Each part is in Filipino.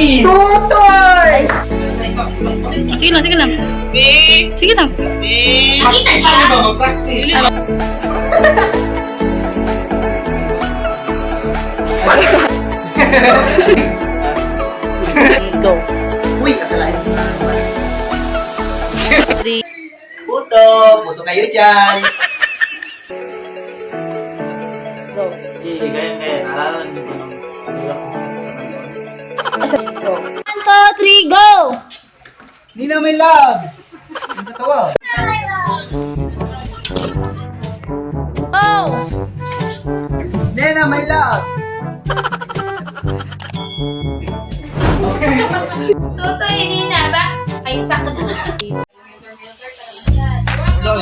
Tutoy! Sige lang, sige lang. Sige lang. Makita siya! Sabi ba mag-practice? Go. Uy, akalain mo na naman. 3. Puto! Puto kayo dyan! Go. Ganyan. Naalala niyo ko nung tulak ko sa salaman ko. Go. 1, 2, 3, go! Nina, my loves! Ang katawa. Go! Nena, my loves! Tutoy, hindi na ba? Ay, sakit sa Go.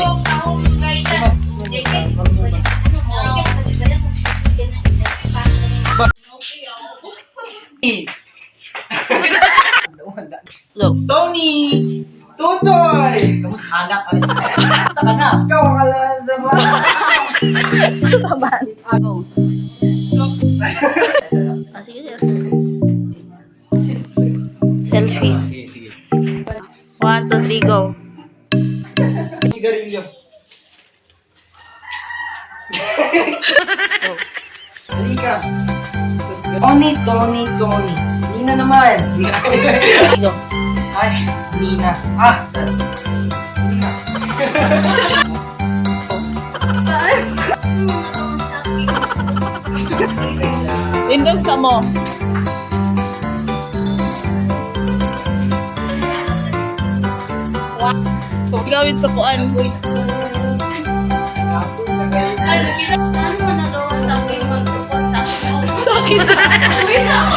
Tony! Tutoy! Kamusta anak? Kamusta ka na? Ikaw ang alam sa mga. Taban. Go. Sige, sir. Selfie. Sige. 1, 2, 3, go. Sigarilyo. Go. Halika. Tony. Nina naman. Go. Ay, Nina. Nina. Indog sa mo. Gawin sa kuan. Ano mo nagawa sa akin mag-propose sa akin? Sakit. Bisa ako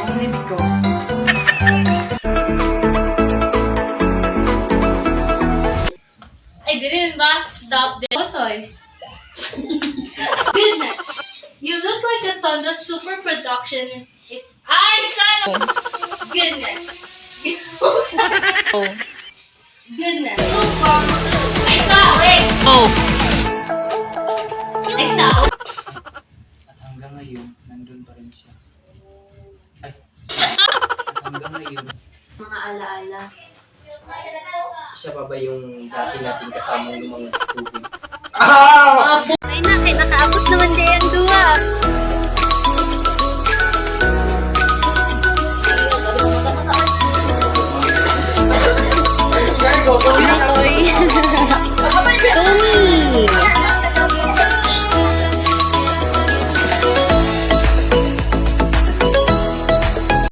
Only because. Ay, dinin ba? Stop the Tutoy. Goodness. You look like a Tondo super production. Ay, son of... Goodness. Go. Goodness. Super. Ay, sawi. Go. Ay, sawi. At hanggang ngayon, nandun pa rin siya. Ay. At hanggang ngayon, Mga alaala. siya pa ba yung dati nating kasamang lumangon sa tubig? Ay, nakaabot naman din ang duwa. Go!